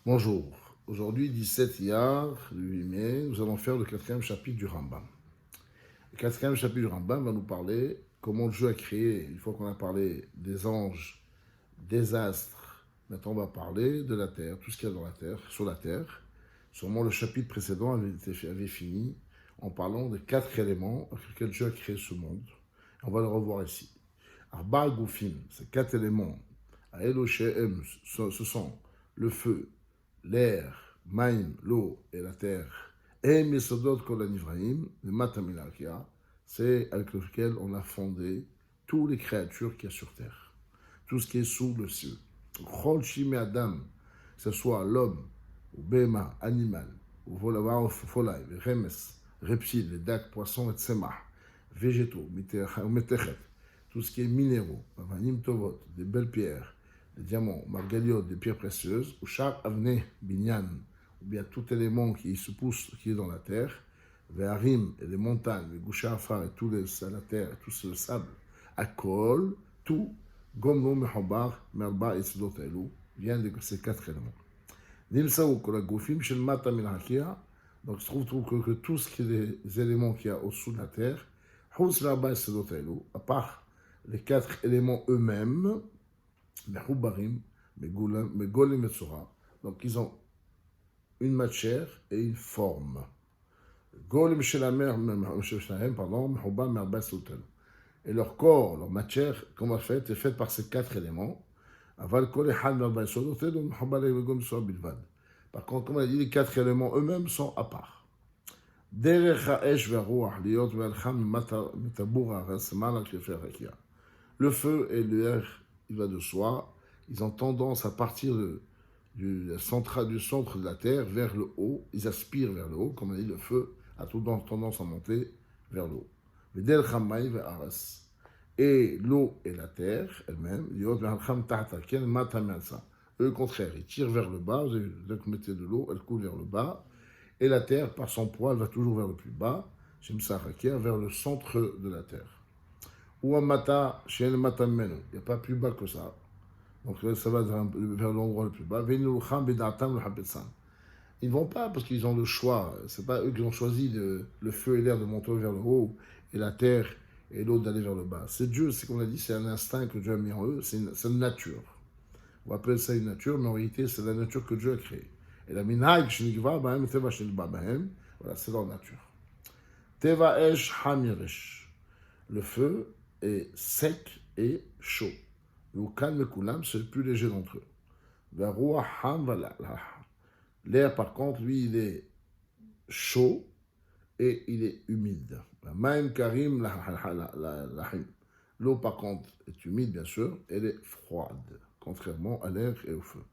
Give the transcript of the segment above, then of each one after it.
Bonjour. Aujourd'hui, 17 Iyar, le 8 mai, nous allons faire le quatrième chapitre du Rambam. Le quatrième chapitre du Rambam va nous parler comment Dieu a créé, une fois qu'on a parlé des anges, des astres, maintenant on va parler de la terre, tout ce qu'il y a dans la terre, sur la terre. Sûrement le chapitre précédent avait fini en parlant des quatre éléments avec lesquels Dieu a créé ce monde. On va le revoir ici. Arba Goufim, ces quatre éléments, à Elohim, ce sont le feu, l'air, Maïm, l'eau et la terre, et Mesodot Kolanivraim, le Matamilachia, c'est avec lequel on a fondé toutes les créatures qu'il y a sur terre, tout ce qui est sous le ciel. Chol Shime Adam, que ce soit l'homme, ou Bema, animal, ou Volay, Remes, reptiles, les dacs, poissons et tsemah, végétaux, Metechet, tout ce qui est minéraux, Avanim Tovot, des belles pierres, des diamants, margaliotes, des pierres précieuses, ou char avne binyan, ou bien tout élément qui se pousse, qui est dans la terre, Veharim et les montagnes, les goucha afar et tout la terre, et tout le sable, Akol, tout, Gomno mehobar, merba et sedot elou, vient de ces quatre éléments. Nimsaou kolagofim shel mata milhakia, donc je trouve que tout ce qui est les éléments qu'il y a au-dessous de la terre, Hous merba et sedot elou, à part les quatre éléments eux-mêmes, Mehubarim, Megolem et Tsura. Donc ils ont une matière et une forme. Golem chez la mer, pardon, Mehubar Merba Sotel. Et leur corps, leur matière, comment fait, est faite par ces quatre éléments. Aval Kol Echad Merba Sotel, Mehubar Legom Tsura Bilvad. Par contre, comme on a dit, les quatre éléments eux-mêmes sont à part. Derech ha'esh ve'ruach, liot ve'alcham metabur ha'aretz, malak shefer hakia. Le feu et l'air, il va de soi, ils ont tendance à partir du centre de la Terre vers le haut, ils aspirent vers le haut, comme on a dit, le feu a tout tendance à monter vers le haut. Et l'eau et la terre elle-même, eux, au contraire, ils tirent vers le bas, vous vous mettez de l'eau, elle coule vers le bas, et la terre, par son poids, elle va toujours vers le plus bas, vers le centre de la terre. Ou un mata, chez le matameno, il n'y a pas plus bas que ça. Donc ça va vers l'endroit le plus bas. Ils ne vont pas parce qu'ils ont le choix. Ce n'est pas eux qui ont choisi le feu et l'air de monter vers le haut et la terre et l'eau d'aller vers le bas. C'est Dieu, c'est comme on a dit, c'est un instinct que Dieu a mis en eux, c'est une nature. On va appeler ça une nature, mais en réalité, c'est la nature que Dieu a créée. Et la minhag, voilà, c'est leur nature. Teva esh hamiresh. Le feu est sec et chaud. Le calme koulam, c'est le plus léger d'entre eux. L'air, par contre, lui, il est chaud et il est humide. L'eau, par contre, est humide, bien sûr, elle est froide, contrairement à l'air et au feu.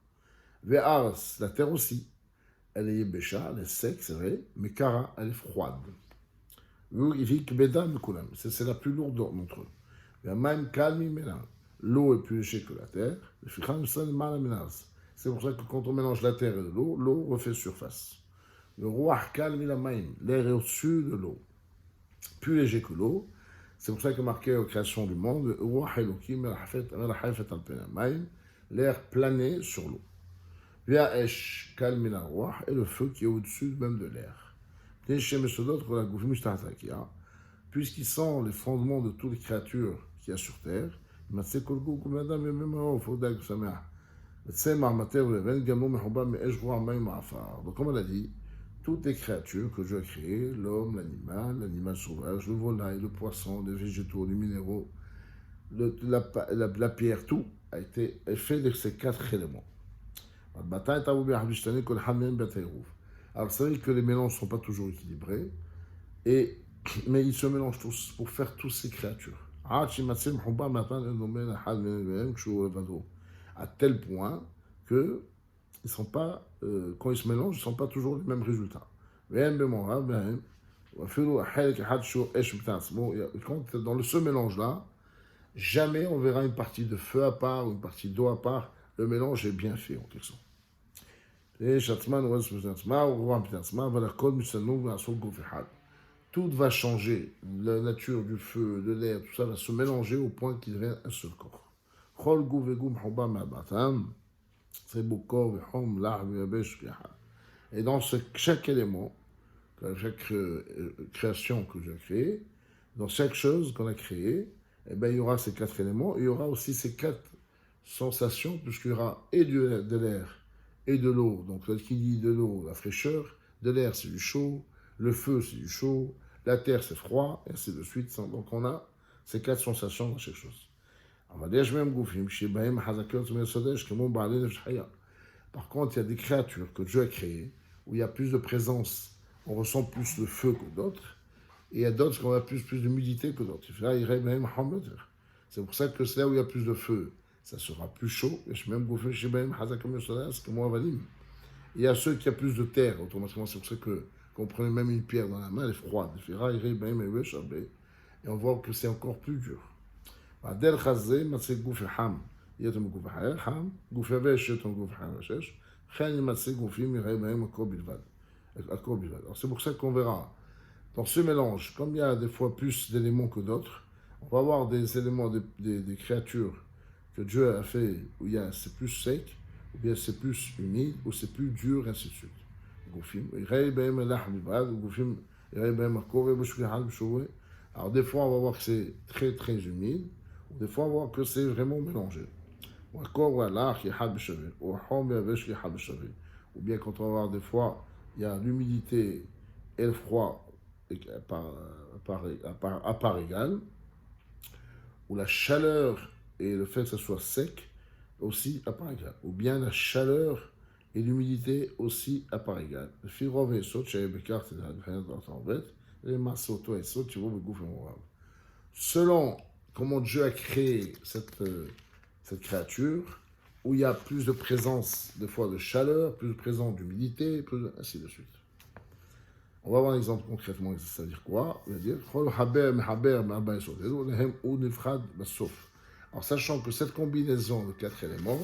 Ve'ars, la terre aussi, elle est yébécha, elle est sec, c'est vrai, mais kara, elle est froide. C'est la plus lourde d'entre eux. L'eau est plus légère que la terre. C'est pour ça que quand on mélange la terre et l'eau, l'eau refait surface. Le roi l'air est au-dessus de l'eau, plus léger que l'eau. C'est pour ça que marqué aux créations du monde, l'air plané sur l'eau. Et le feu qui est au-dessus même de l'air. Puisqu'ils sont les fondements de toutes les créatures qu'il y a sur terre, donc comme on a dit, toutes les créatures que Dieu a créées, l'homme, l'animal sauvage, le volaille, le poisson, les végétaux, les minéraux, la pierre, tout est fait de ces quatre éléments. Alors c'est vrai que les mélanges ne sont pas toujours équilibrés, mais ils se mélangent tous pour faire toutes ces créatures. À tel point que ils sont pas, quand ils se mélangent, ils ne sont pas toujours les mêmes résultats. Dans ce mélange-là, jamais on verra une partie de feu à part ou une partie d'eau à part. Le mélange est bien fait en quelque sorte. Tout va changer. La nature du feu, de l'air, tout ça va se mélanger au point qu'il devient un seul corps. C'est Bokor, Hom, Lahab, Yabesh, Yahad. Et dans chaque élément, chaque création que j'ai créée, dans chaque chose qu'on a créée, eh ben, il y aura ces quatre éléments, il y aura aussi ces quatre sensations, puisqu'il y aura et de l'air et de l'eau. Donc, qui dit de l'eau, la fraîcheur, de l'air, c'est du chaud, le feu, c'est du chaud, la terre, c'est froid, et ainsi de suite. Donc, on a ces quatre sensations dans chaque chose. Par contre, il y a des créatures que Dieu a créées, où il y a plus de présence, on ressent plus le feu que d'autres, et il y a d'autres où on a plus d'humidité que d'autres. C'est pour ça que c'est là où il y a plus de feu, ça sera plus chaud. Il y a ceux qui ont plus de terre, automatiquement, c'est pour ça que quand on prenait même une pierre dans la main, elle est froide. Et on voit que c'est encore plus dur. Alors c'est pour ça qu'on verra dans ce mélange, comme il y a des fois plus d'éléments que d'autres, on va avoir des éléments, des créatures que Dieu a fait où c'est plus sec, ou bien c'est plus humide, ou c'est plus dur, ainsi de suite. Alors des fois on va voir que c'est très très humide, ou des fois on va voir que c'est vraiment mélangé. Ou bien quand on va voir des fois, il y a l'humidité et le froid à part égale, ou la chaleur et le fait que ça soit sec aussi à part égale, ou bien la chaleur et l'humidité aussi à part égale. Selon comment Dieu a créé cette créature, où il y a plus de présence, des fois de chaleur, plus de présence d'humidité, ainsi de suite. On va voir un exemple concrètement, ça veut dire quoi? Ça veut dire, alors sachant que cette combinaison de quatre éléments,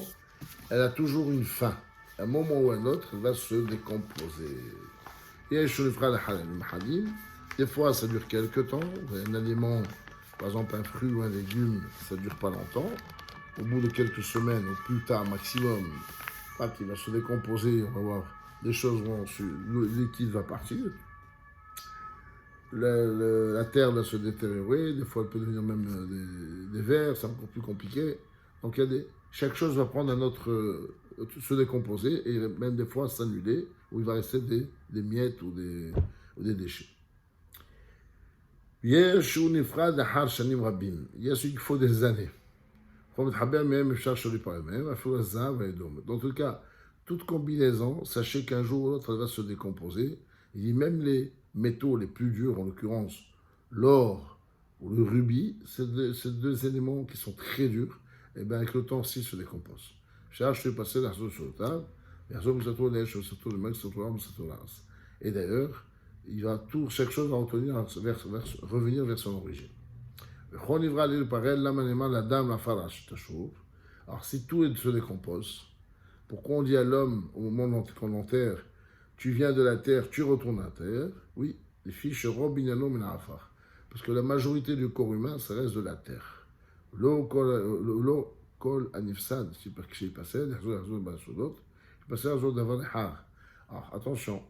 elle a toujours une fin. À un moment ou à un autre, elle va se décomposer. Des fois, ça dure quelques temps. Un aliment, par exemple un fruit ou un légume, ça ne dure pas longtemps. Au bout de quelques semaines, ou plus tard maximum, il va se décomposer, on va voir, les choses le liquide va partir. La terre va se détériorer, des fois elle peut devenir même des vers, c'est encore plus compliqué. Donc chaque chose va prendre se décomposer et même des fois s'annuler, où il va rester des miettes ou des déchets. Il y a celui qu'il faut des années. Dans tout cas, toute combinaison, sachez qu'un jour ou l'autre, elle va se décomposer. Il dit même les métaux les plus durs, en l'occurrence l'or ou le rubis, ces deux éléments qui sont très durs, et bien avec le temps aussi se décomposent. Et d'ailleurs, chaque chose va revenir vers son origine. Alors si tout se décompose, pourquoi on dit à l'homme au moment qu'on l'enterre, tu viens de la terre, tu retournes à la terre? Oui, les fiches robinano menafar. Parce que la majorité du corps humain, ça reste de la terre. L'eau kol anifsad, c'est parce que j'ai passé, alors attention,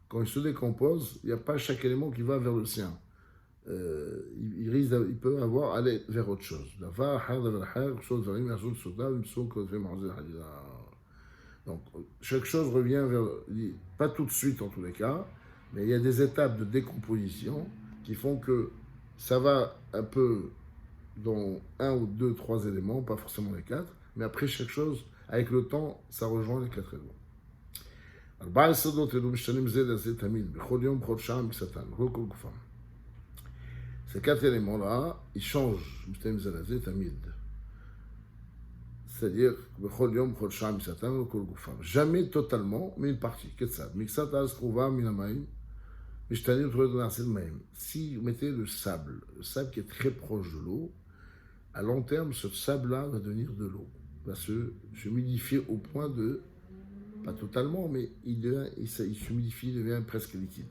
quand il se décompose, il n'y a pas chaque élément qui va vers le sien. Il peut aller vers autre chose. Donc, chaque chose revient pas tout de suite en tous les cas, mais il y a des étapes de décomposition qui font que ça va un peu dans un ou deux, trois éléments, pas forcément les quatre, mais après chaque chose, avec le temps, ça rejoint les quatre éléments. Ces quatre éléments-là, ils changent. C'est-à-dire, jamais totalement, mais une partie. Si vous mettez le sable qui est très proche de l'eau, à long terme, ce sable-là va devenir de l'eau. Va se humidifier au point de, pas totalement, mais il s'humidifie, il devient presque liquide.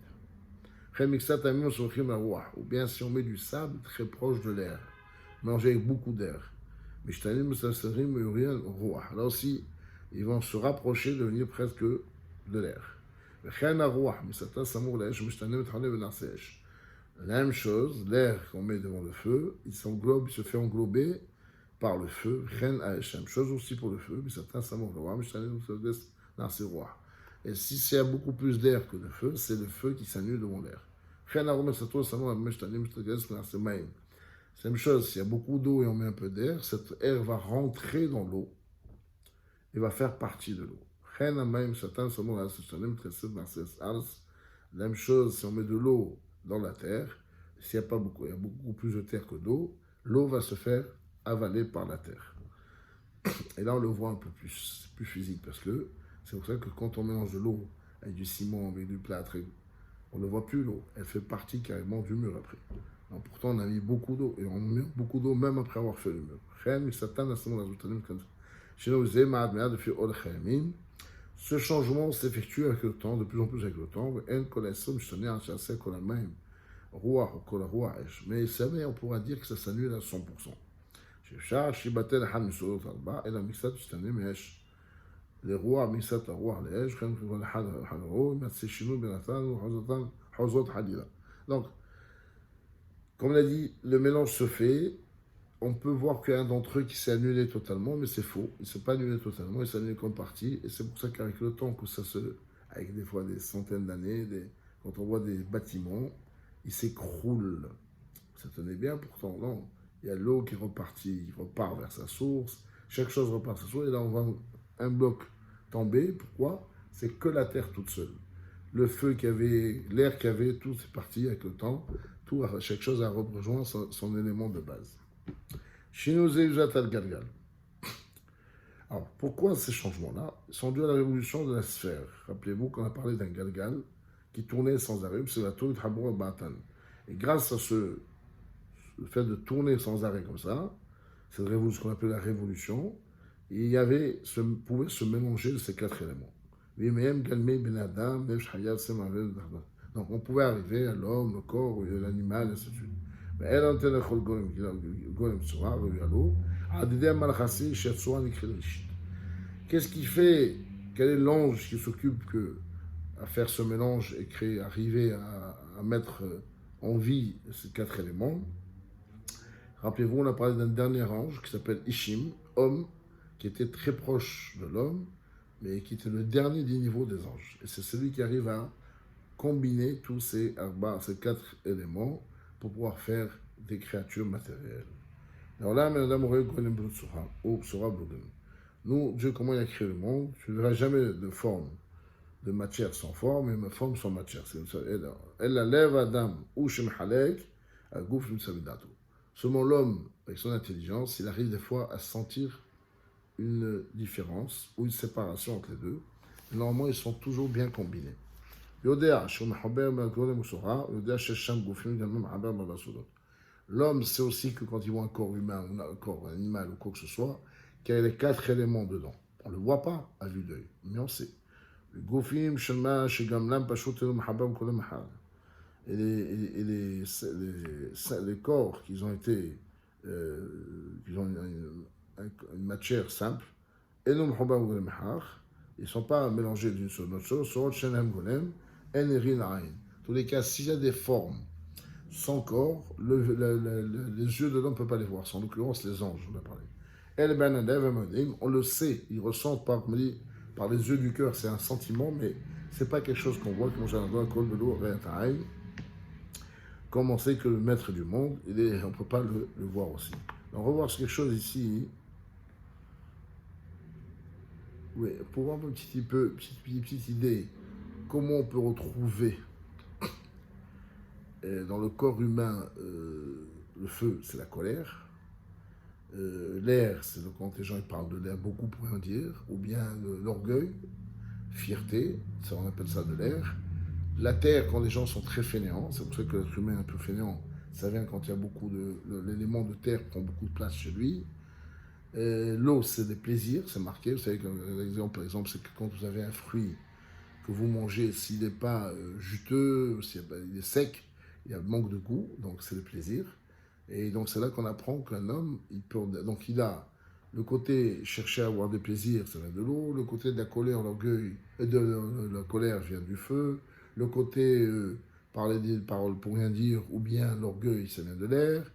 Ou bien si on met du sable très proche de l'air, mélangé avec beaucoup d'air. Là aussi, ils vont se rapprocher, devenir presque de l'air. La même chose, l'air qu'on met devant le feu, il s'englobe, il se fait englober par le feu. Même chose aussi pour le feu, et si c'est y a beaucoup plus d'air que de feu, c'est le feu qui s'annule devant l'air. C'est la même chose, s'il y a beaucoup d'eau et on met un peu d'air, cet air va rentrer dans l'eau et va faire partie de l'eau. La même chose, si on met de l'eau dans la terre, s'il y a pas beaucoup, il y a beaucoup plus de terre que d'eau, l'eau va se faire avaler par la terre. Et là, on le voit un peu plus physique, parce que c'est pour ça que quand on mélange de l'eau avec du ciment, avec du plâtre, on ne voit plus l'eau. Elle fait partie carrément du mur après. Donc, pourtant, on a mis beaucoup d'eau, et on met beaucoup d'eau même après avoir fait le mur. Ce changement s'effectue avec le temps, de plus en plus avec le temps. Mais jamais on pourra dire que ça s'annule à 100%. Les rois, Misat, roi, donc, comme on a dit, le mélange se fait. On peut voir qu'il y a un d'entre eux qui s'est annulé totalement, mais c'est faux. Il ne s'est pas annulé totalement, il s'est annulé comme partie. Et c'est pour ça qu'avec le temps, que ça se, avec des fois des centaines d'années, quand on voit des bâtiments, ils s'écroulent. Ça tenait bien pourtant, non. Il y a l'eau qui repart vers sa source. Chaque chose repart vers sa source. Et là, on voit un bloc tomber. Pourquoi? C'est que la terre toute seule. Le feu qu'il y avait, l'air qu'il y avait, tout est parti avec le temps. Chaque chose a rejoint son élément de base. Alors, pourquoi ces changements-là sont dus à la révolution de la sphère? Rappelez-vous qu'on a parlé d'un galgal qui tournait sans arrêt, c'est la tour de Habour Batan. Et grâce à le fait de tourner sans arrêt comme ça, c'est ce qu'on appelle la révolution, il pouvait se mélanger ces quatre éléments. Donc on pouvait arriver à l'homme, le corps, l'animal, et ainsi de suite. Qu'est-ce qui fait, quel est l'ange qui s'occupe à faire ce mélange et arriver à mettre en vie ces quatre éléments? Rappelez-vous, on a parlé d'un dernier ange qui s'appelle Ishim, homme, qui était très proche de l'homme, mais qui était le dernier du niveau des anges. Et c'est celui qui arrive à combiner tous ces quatre éléments pour pouvoir faire des créatures matérielles. Alors là, nous, Dieu, comment il a créé le monde? Tu ne verras jamais de forme de matière sans forme, et ma forme sans matière. Elle la lève Adam ou Shemhalek, à Gouf Msamidato. Seulement l'homme, avec son intelligence, il arrive des fois à sentir une différence ou une séparation entre les deux. Normalement, ils sont toujours bien combinés. L'homme sait aussi que quand il voit un corps humain, un corps animal ou quoi que ce soit, qu'il y a les quatre éléments dedans. On ne le voit pas à vue d'œil, mais on sait. Et les corps qui ont été, qui ont une matière simple, ils ne sont pas mélangés d'une seule autre chose. En tous les cas, s'il y a des formes sans corps, les yeux de l'homme ne peuvent pas les voir. C'est en l'occurrence les anges, on a parlé. On le sait, ils ressentent par les yeux du cœur, c'est un sentiment, mais ce n'est pas quelque chose qu'on voit, comme on sait que le maître du monde, on ne peut pas le voir aussi. On va voir quelque chose ici. Oui, pour voir un petit peu, petite idée, comment on peut retrouver dans le corps humain le feu, c'est la colère. L'air, c'est quand les gens parlent de l'air, beaucoup pourraient en dire, ou bien l'orgueil, fierté, ça, on appelle ça de l'air. La terre, quand les gens sont très fainéants, c'est pour ça que l'être humain est un peu fainéant, ça vient quand il y a l'élément de terre prend beaucoup de place chez lui. L'eau, c'est des plaisirs, c'est marqué. Vous savez, par exemple, c'est que quand vous avez un fruit que vous mangez, s'il n'est pas juteux, il est sec, il y a manque de goût, donc c'est le plaisir. Et donc c'est là qu'on apprend qu'un homme, il a Le côté chercher à avoir des plaisirs, ça vient de l'eau. Le côté de la colère, l'orgueil, de la colère vient du feu. Le côté parler des paroles pour rien dire, ou bien l'orgueil, ça vient de l'air.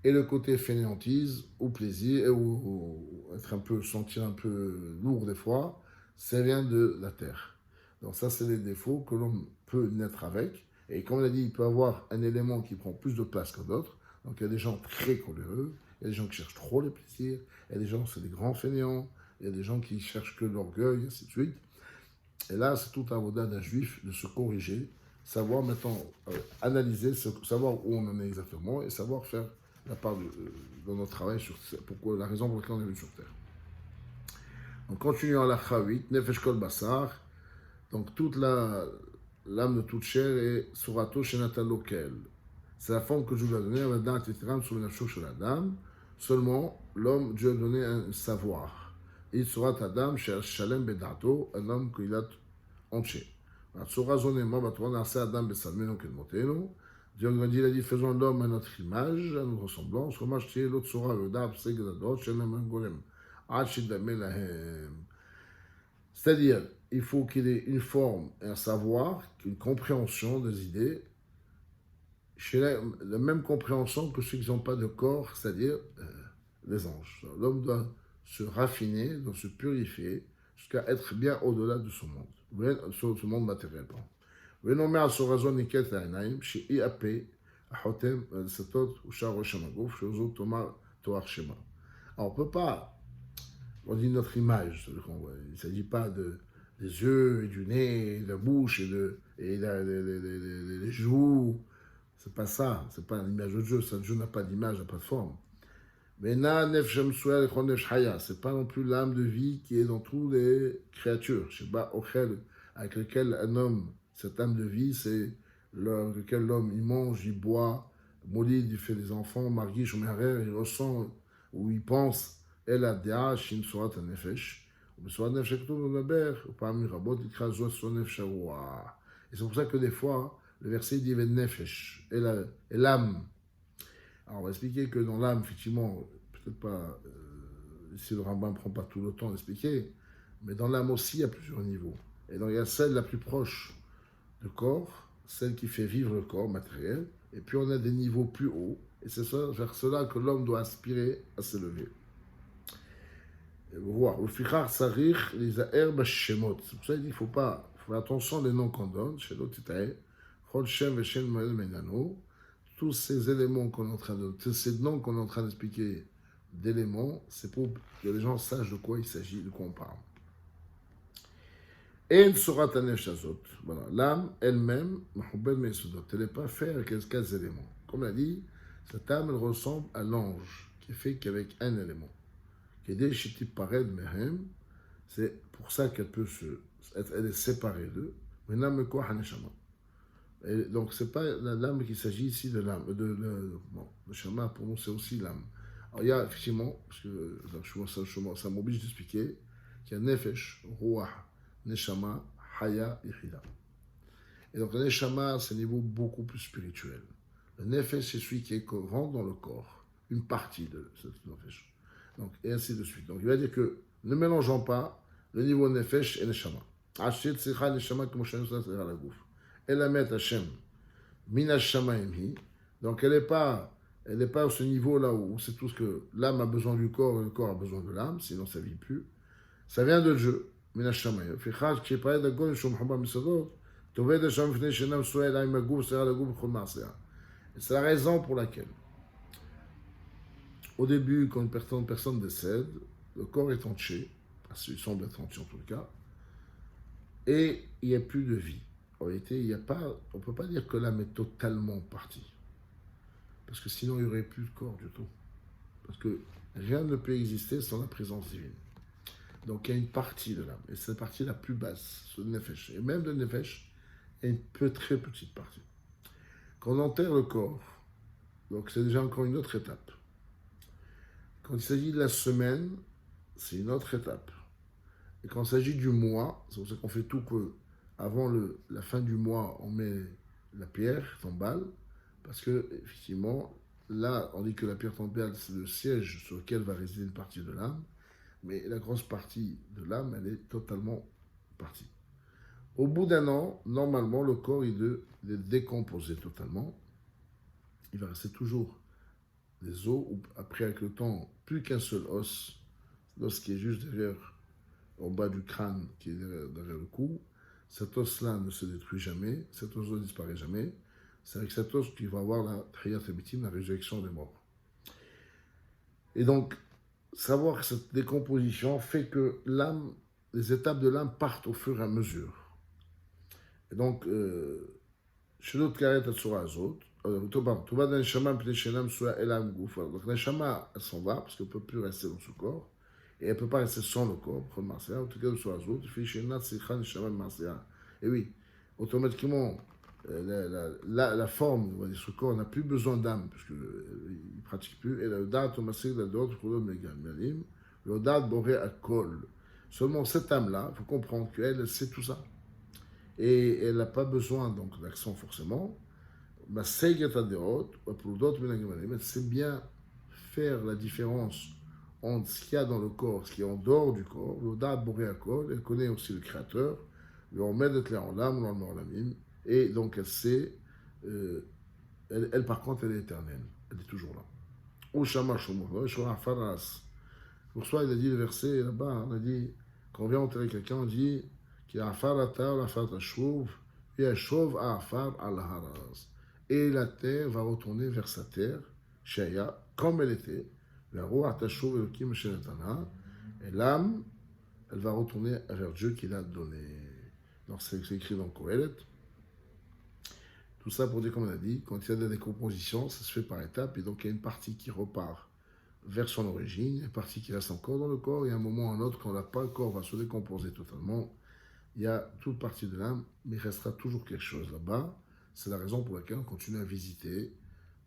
Et le côté fainéantise, ou plaisir, ou être un peu, sentir un peu lourd des fois, ça vient de la terre. Donc ça, c'est les défauts que l'on peut naître avec. Et comme on a dit, il peut avoir un élément qui prend plus de place que d'autres. Donc il y a des gens très coléreux, il y a des gens qui cherchent trop les plaisirs, il y a des gens, c'est des grands fainéants, il y a des gens qui cherchent que l'orgueil, ainsi de suite. Et là, c'est tout un voda d'un juif de se corriger, savoir maintenant analyser, savoir où on en est exactement et savoir faire la part de notre travail sur pourquoi, la raison pour laquelle on est venu sur Terre. Donc, continuons à la Chavit, Nefesh Kol Basar, donc toute l'âme de toute chair est Surato Shenata Lokel. C'est la forme que Dieu lui a donnée, Avadat Yitram sur la chez la dame. Seulement, l'homme, Dieu a donné un savoir. Il sera Adam, Shalem Bedato, un homme qu'il a entier. Tsura Zonema, Batouan, Arse Adam Besalmeno Kelmoteno. Dieu nous a dit, il a dit, faisons l'homme à notre image, à notre ressemblance. Comment je tiens l'autre Tsura, Vedab, Segradot, Shalem Angolem. C'est-à-dire, il faut qu'il ait une forme, un savoir, une compréhension des idées, la même compréhension que ceux qui n'ont pas de corps, c'est-à-dire les anges. L'homme doit se raffiner, doit se purifier, jusqu'à être bien au-delà de son monde, sur ce monde matériel. ונאמר הסורזון נקראת לעיניים, שהיא הפה, החותם, הדסתות ושאר ראשם הגוף, שזו תאמר תואר שמה. Alors, on ne peut pas, on dit notre image, il ne s'agit pas des yeux, et du nez, et de la bouche, et des joues. C'est pas ça, c'est pas l'image de Dieu. Ça, Dieu n'a pas d'image, n'a pas de forme. Mais c'est pas non plus l'âme de vie qui est dans toutes les créatures. Avec lequel un homme, cette âme de vie, c'est lequel l'homme il mange, il boit, Molid, il fait des enfants, Marguish, il ressent ou il pense. Elle a des haches, une sourate à nefesh. Et c'est pour ça que des fois, le verset dit nefesh, et l'âme. Alors on va expliquer que dans l'âme, effectivement, peut-être pas, si le Rambam ne prend pas tout le temps d'expliquer, mais dans l'âme aussi, il y a plusieurs niveaux. Et donc il y a celle la plus proche du corps, celle qui fait vivre le corps matériel, et puis on a des niveaux plus hauts, et c'est vers cela que l'homme doit aspirer à s'élever. C'est pour ça qu'il faut faire attention des noms qu'on donne, chez l'autre, tous ces éléments qu'on est en train de, tous ces noms qu'on est en train d'expliquer d'éléments, c'est pour que les gens sachent de quoi il s'agit, de quoi on parle. En surat aneshazot, voilà, l'âme elle-même, elle n'est pas faite avec 15 éléments. Comme l'a dit, cette âme elle ressemble à l'ange qui est fait qu'avec un élément. C'est pour ça qu'elle peut elle est séparée d'eux. Et donc, ce n'est pas l'âme qu'il s'agit ici de l'âme. Le Shama, pour nous, c'est aussi l'âme. Alors, il y a effectivement, parce que ça m'oblige d'expliquer, qu'il y a Nefesh, Ruach, Neshama, Haya, Ichida. Et donc, le Neshama, c'est un niveau beaucoup plus spirituel. Le Nefesh, c'est celui qui rentre dans le corps, une partie de ce Nefesh. Donc, et ainsi de suite. Donc, il va dire que ne mélangeons pas le niveau Nefesh et Neshama. Hachet, Tzicha, Neshama, comme Shem, ça, c'est la gouf. Elamet Hashem, Mina Shamayim. Donc elle n'est pas à ce niveau-là où c'est tout ce que l'âme a besoin du corps et le corps a besoin de l'âme, sinon ça ne vit plus. Ça vient de Dieu, Mina Shamayim. C'est la raison pour laquelle, au début, quand une personne décède, le corps est entier, parce qu'il semble être entier en tout cas, et il n'y a plus de vie. En réalité, on ne peut pas dire que l'âme est totalement partie. Parce que sinon, il n'y aurait plus de corps du tout. Parce que rien ne peut exister sans la présence divine. Donc, il y a une partie de l'âme. Et c'est la partie la plus basse, le nefesh. Et même le nefesh est une très petite partie. Quand on enterre le corps, donc c'est déjà encore une autre étape. Quand il s'agit de la semaine, c'est une autre étape. Et quand il s'agit du mois, c'est pour ça qu'on fait tout que avant la fin du mois, on met la pierre, t'emballes, parce que, effectivement, là, on dit que la pierre tombale, c'est le siège sur lequel va résider une partie de l'âme, mais la grosse partie de l'âme, elle est totalement partie. Au bout d'un an, normalement, le corps il est décomposé totalement. Il va rester toujours des os, ou après, avec le temps, plus qu'un seul os, l'os qui est juste derrière, en bas du crâne, qui est derrière le cou. Cet os-là ne se détruit jamais, cet os ne disparaît jamais. C'est avec cet os qu'il va avoir la Tchiyat Habitim, la résurrection des morts. Et donc, savoir que cette décomposition fait que l'âme, les étapes de l'âme partent au fur et à mesure. Et donc, chez d'autres carrés, Tatsura Azot, tu vas dans le Shama, puis les Shenam, soit Elam Gouf. Donc, la Shama, elle s'en va, parce qu'elle ne peut plus rester dans ce corps. Et elle ne peut pas rester sans le corps, pour le Marseillais. En tout cas, sur Azot, il fait Shenat, Sikhan, Shama, Marseillais. Et oui, automatiquement, la forme, on va dire, ce corps n'a plus besoin d'âme, parce qu'il ne pratique plus. Et la date, au Marseillais, la dot, le date, Boré, à Kol. Seulement, cette âme-là, il faut comprendre qu'elle sait tout ça. Et elle n'a pas besoin donc d'accent forcément. Mais c'est bien faire la différence entre ce qu'il y a dans le corps, ce qui est en dehors du corps. Elle connaît aussi le Créateur, et donc elle sait, elle par contre elle est éternelle, elle est toujours là. Pour ça il a dit le verset là-bas, on a dit, quand on vient enterrer quelqu'un, on dit et la terre va retourner vers sa terre, Shaya, comme elle était. Et l'âme, elle va retourner vers Dieu qui l'a donné. Donc c'est écrit dans Kohelet. Tout ça pour dire, comme on a dit, quand il y a des décompositions, ça se fait par étapes. Et donc il y a une partie qui repart vers son origine, une partie qui reste encore dans le corps. Et à un moment ou à un autre, quand le corps va se décomposer totalement, il y a toute partie de l'âme, mais il restera toujours quelque chose là-bas. C'est la raison pour laquelle on continue à visiter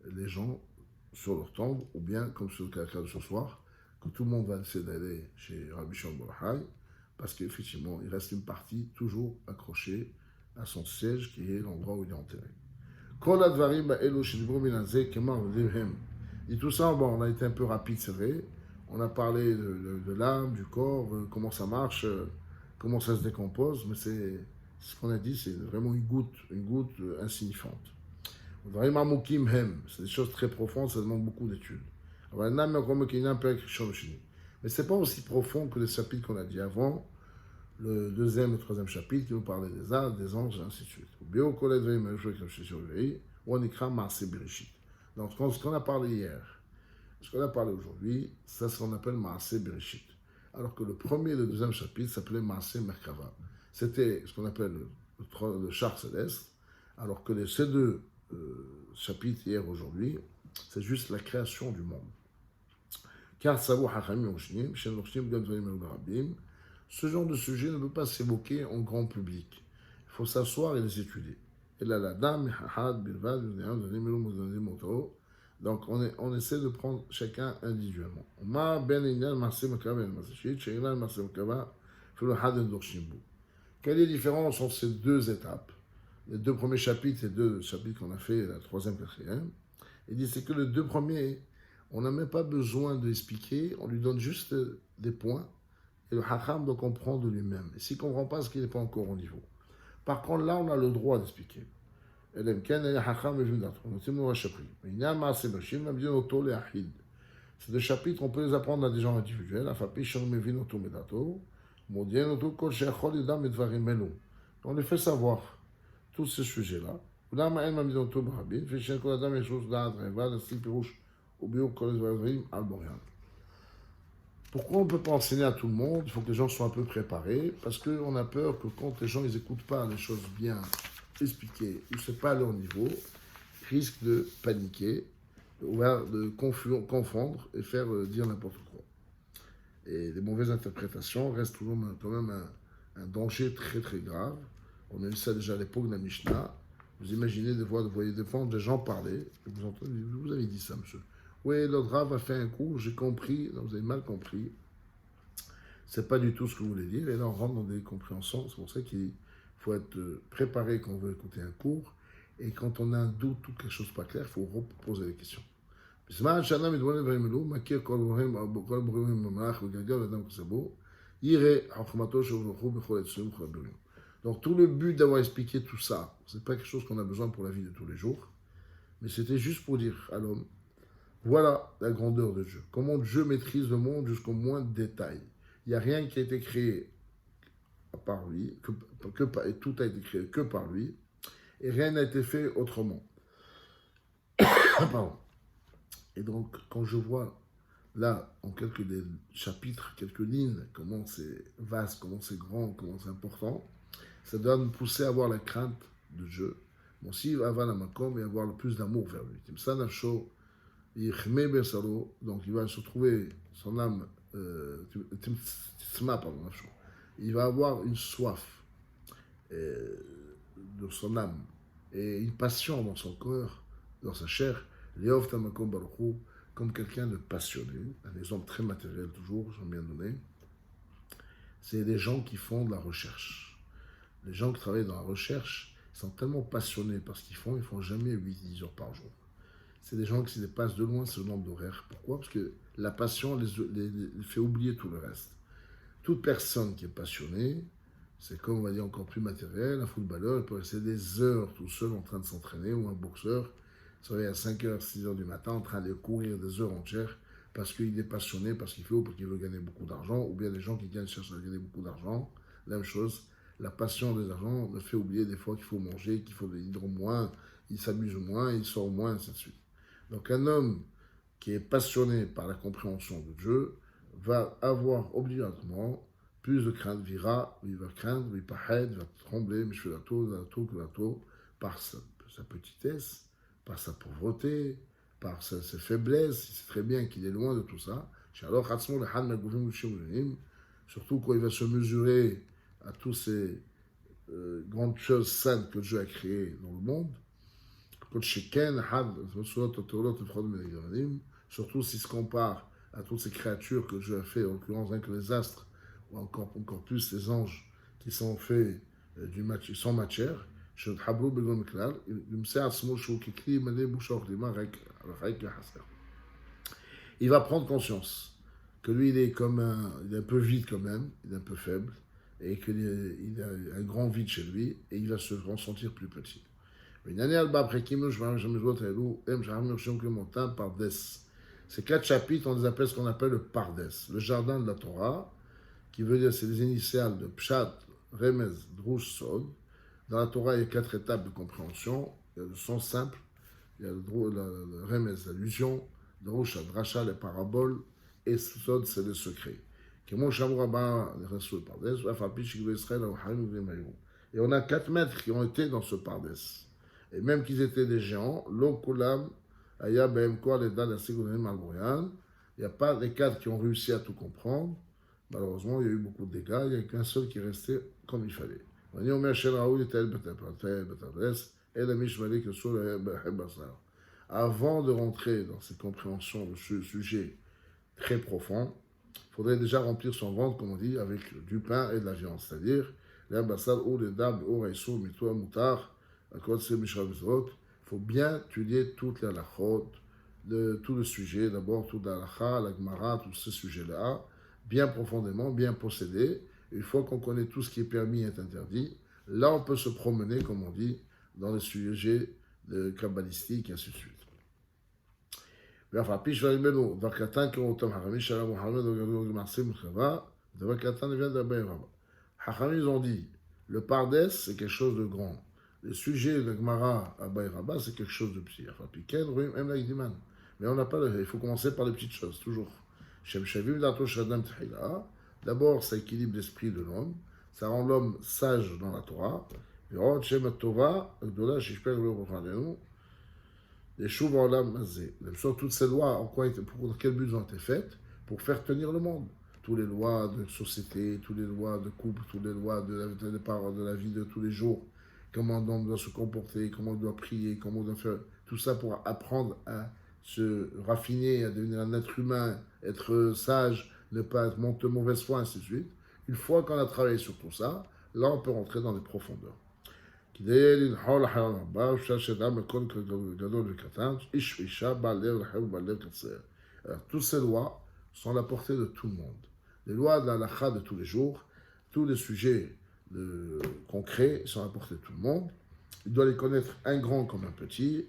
les gens sur leur tombe, ou bien, comme c'est le cas de ce soir, que tout le monde va essayer d'aller chez Rabbi Shimon Bar Yochai, parce qu'effectivement, il reste une partie toujours accrochée à son siège, qui est l'endroit où il est enterré. Et tout ça, bon, on a été un peu rapide, c'est vrai. On a parlé de l'âme, du corps, comment ça marche, comment ça se décompose, mais c'est ce qu'on a dit, c'est vraiment une goutte insignifiante. C'est des choses très profondes, ça demande beaucoup d'études. Mais c'est pas aussi profond que les chapitres qu'on a dit avant, le deuxième et troisième chapitre qui nous parlait des arbres, des anges, et ainsi de suite. Donc, ce qu'on a parlé hier, ce qu'on a parlé aujourd'hui, c'est ce qu'on appelle Maaseh Bereshit. Alors que le premier et le deuxième chapitre s'appelait Maaseh Merkava. C'était ce qu'on appelle le char céleste, alors que ces deux chapitres hier aujourd'hui, c'est juste la création du monde. Car ce genre de sujet ne peut pas s'évoquer en grand public. Il faut s'asseoir et les étudier. Donc on essaie de prendre chacun individuellement. Quelle est la différence entre ces deux étapes? Les deux premiers chapitres et deux chapitres qu'on a fait, la troisième, quatrième. Il dit c'est que les deux premiers, on n'a même pas besoin d'expliquer, on lui donne juste des points et le hacham doit comprendre de lui-même. Et s'il ne comprend pas, c'est qu'il n'est pas encore au niveau. Par contre, là, on a le droit d'expliquer. C'est des chapitres, on peut les apprendre à des gens individuels. On les fait savoir tous ces sujets-là. Pourquoi on ne peut pas enseigner à tout le monde? Il faut que les gens soient un peu préparés, parce qu'on a peur que quand les gens n'écoutent pas les choses bien expliquées, ou ce n'est pas à leur niveau, ils risquent de paniquer, ou de confondre et faire dire n'importe quoi. Et les mauvaises interprétations restent toujours quand même un danger très très grave. On a eu ça déjà à l'époque de la Mishnah. Vous imaginez vous voyez des fois des gens parler, et vous entendez, vous avez dit ça, monsieur. Oui, le Rav a fait un cours, j'ai compris, non, vous avez mal compris. C'est pas du tout ce que vous voulez dire, et là on rentre dans des compréhensions. C'est pour ça qu'il faut être préparé quand on veut écouter un cours, et quand on a un doute ou quelque chose pas clair, il faut reposer des questions. בזמן שאדם מתבונן בדברים אלו, מכיר כל הברואים במלאך וגלגל לאדם כסבו, יראה חוכמתו של ברוך הוא בכל אצלנו ובכל הבריאים. Donc tout le but d'avoir expliqué tout ça, c'est pas quelque chose qu'on a besoin pour la vie de tous les jours, mais c'était juste pour dire à l'homme, voilà la grandeur de Dieu. Comment Dieu maîtrise le monde jusqu'au moindre détail. Il n'y a rien qui a été créé par lui, et tout a été créé que par lui, et rien n'a été fait autrement. Pardon. Et donc, quand je vois là, en quelques chapitres, quelques lignes, comment c'est vaste, comment c'est grand, comment c'est important, ça doit nous pousser à avoir la crainte de Dieu, mais aussi avoir la makom et avoir le plus d'amour vers lui. Donc il va se trouver son âme, il va avoir une soif de son âme et une passion dans son corps, dans sa chair, comme quelqu'un de passionné. Un exemple très matériel toujours, j'en ai bien donné. C'est des gens qui font de la recherche. Les gens qui travaillent dans la recherche, ils sont tellement passionnés par ce qu'ils font jamais 8-10 heures par jour. C'est des gens qui se dépassent de loin ce nombre d'horaires. Pourquoi? Parce que la passion les fait oublier tout le reste. Toute personne qui est passionnée, c'est comme on va dire encore plus matériel, un footballeur, il peut rester des heures tout seul en train de s'entraîner, ou un boxeur, il se réveille à 5h, 6h du matin en train de courir des heures entières parce qu'il est passionné, parce qu'il veut gagner beaucoup d'argent, ou bien des gens qui cherchent à gagner beaucoup d'argent. La même chose, la passion des argent le fait oublier des fois qu'il faut manger, il dort moins, il s'amuse moins, il sort moins, ainsi de suite. Donc un homme qui est passionné par la compréhension de Dieu va avoir obligatoirement plus de crainte, il va craindre, il va trembler, par sa petitesse, par sa pauvreté, par ses faiblesses. Il sait très bien qu'il est loin de tout ça. Surtout quand il va se mesurer à toutes ces grandes choses saintes que Dieu a créées dans le monde. Surtout s'il se compare à toutes ces créatures que Dieu a fait, en l'occurrence rien que les astres, ou encore plus les anges qui sont faits sans matière. Il va prendre conscience que lui il est un peu vide quand même, il est un peu faible, et qu'il a un grand vide chez lui, et il va se ressentir plus petit. Ces 4 chapitres, on les appelle ce qu'on appelle le Pardes, le jardin de la Torah, qui veut dire c'est les initiales de Pshat, Remez, Drush, Sod. Dans la Torah, il y a 4 étapes de compréhension. Il y a le sens simple, il y a le Remez, l'allusion, Drush, la Dracha, les paraboles, et Sod, c'est le secret. Et on a 4 maîtres qui ont été dans ce Pardes. Et même qu'ils étaient des géants, l'Okulam, Aya Ben Kol et Dal Asigonim Al-Boyan, il n'y a pas les 4 qui ont réussi à tout comprendre. Malheureusement, il y a eu beaucoup de dégâts, il n'y a qu'un seul qui est resté comme il fallait. Avant de rentrer dans cette compréhension de ce sujet très profond, il faudrait déjà remplir son ventre, comme on dit, avec du pain et de la viande, c'est-à-dire il faut bien étudier toute la halachot, tout le sujet, d'abord toute la halacha, la gemara, tous ces sujets-là, bien profondément, bien possédés. Une fois qu'on connaît tout ce qui est permis et interdit, là on peut se promener, comme on dit, dans les sujets kabbalistiques et ainsi de suite. Hachamim ont dit, le Pardes, c'est quelque chose de grand. Le sujet de Gemara à Bayraba, c'est quelque chose de petit. Mais on n'a pas, il faut commencer par les petites choses, toujours. D'abord, ça équilibre l'esprit de l'homme, ça rend l'homme sage dans la Torah. Toutes ces lois, pour quel but elles ont été faites? Pour faire tenir le monde. Toutes les lois de société, toutes les lois de couple, toutes les lois de la vie de tous les jours, comment on doit se comporter, comment on doit prier, comment on doit faire, tout ça pour apprendre à se raffiner, à devenir un être humain, être sage, ne pas être de mauvaise foi, ainsi de suite. Une fois qu'on a travaillé sur tout ça, là on peut rentrer dans les profondeurs. כדי לנחול אחר הרבה, אפשר שאדם בכל גדול וקטן, איש ואישה, בעל לב רחב ובעל לב קצר. Alors, toutes ces lois sont à la portée de tout le monde. Les lois de la halakha de tous les jours, tous les sujets concrets sont à la portée de tout le monde. Il doit les connaître un grand comme un petit,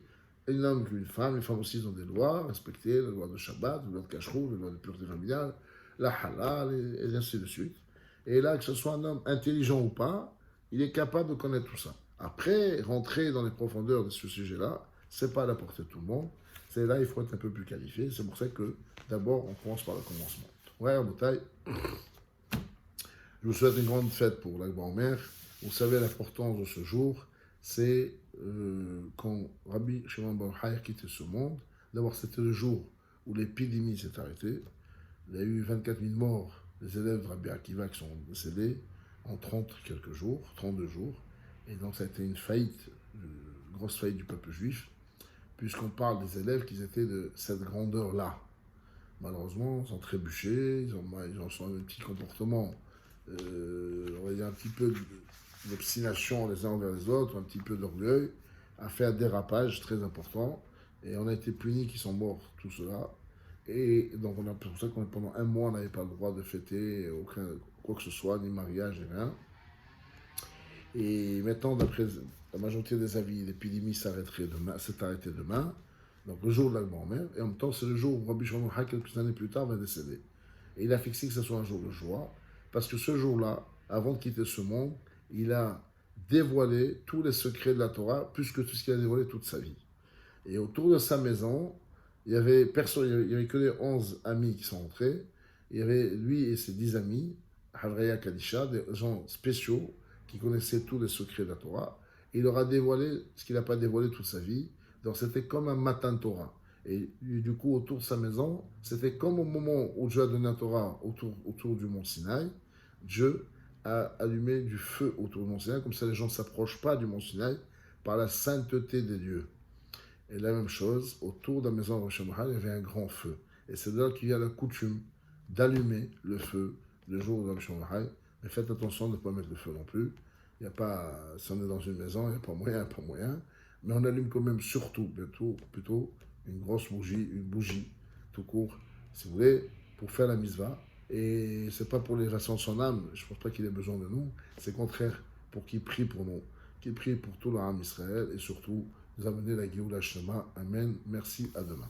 un homme comme une femme. Les femmes aussi ont des lois, respecter la loi de Shabbat, la loi de Kashrut, la loi de pureté familiale, la halal, et ainsi de suite. Et là, que ce soit un homme intelligent ou pas, il est capable de connaître tout ça. Après, rentrer dans les profondeurs de ce sujet-là, c'est pas à la portée de tout le monde. C'est là, il faut être un peu plus qualifié. C'est pour ça que, d'abord, on commence par le commencement. Ouais, en bataille. Je vous souhaite une grande fête pour la grand-mère. Vous savez l'importance de ce jour, c'est quand Rabbi Shimon Bar Yochai a quitté ce monde. D'abord, c'était le jour où l'épidémie s'est arrêtée. Il y a eu 24 000 morts, des élèves de Rabbi Akiva qui sont décédés en 30 quelques jours, 32 jours. Et donc, ça a été une faillite, une grosse faillite du peuple juif, puisqu'on parle des élèves qui étaient de cette grandeur-là. Malheureusement, ils ont trébuché, ils ont un petit comportement, on va dire un petit peu d'obstination les uns envers les autres, un petit peu d'orgueil, a fait un dérapage très important, et on a été punis qu'ils sont morts, tout cela. Et donc, c'est pour ça qu'on pendant un mois, on n'avait pas le droit de fêter quoi que ce soit, ni mariage, ni rien. Et maintenant, d'après la majorité des avis, l'épidémie s'est arrêtée demain, donc le jour de la grand-mère, et en même temps, c'est le jour où Rabbi Shimon Bar Yochai, quelques années plus tard, va décéder. Et il a fixé que ce soit un jour de joie, parce que ce jour-là, avant de quitter ce monde, il a dévoilé tous les secrets de la Torah, plus que tout ce qu'il a dévoilé toute sa vie. Et autour de sa maison, il y avait que les 11 amis qui sont entrés, il y avait lui et ses 10 amis, Havreya Kadisha, des gens spéciaux, qui connaissait tous les secrets de la Torah, et il leur a dévoilé ce qu'il n'a pas dévoilé toute sa vie. Donc c'était comme un matin Torah. Et du coup, autour de sa maison, c'était comme au moment où Dieu a donné la Torah autour du mont Sinaï, Dieu a allumé du feu autour du mont Sinaï, comme ça les gens ne s'approchent pas du mont Sinaï par la sainteté des dieux. Et la même chose, autour de la maison de Rabbi Shimon Bar Yochai, il y avait un grand feu. Et c'est là qu'il y a la coutume d'allumer le feu le jour de Rabbi Shimon Bar Yochai. Mais faites attention de ne pas mettre le feu non plus. Il n'y a pas, si on est dans une maison, il n'y a pas moyen. Mais on allume quand même surtout, plutôt une grosse bougie, une bougie, tout court, si vous voulez, pour faire la misva. Et c'est pas pour l'élévation de son âme, je ne pense pas qu'il ait besoin de nous. C'est au contraire pour qu'il prie pour nous, qu'il prie pour tout l'âme Israël et surtout nous amener la Géoula Shema. Amen. Merci, à demain.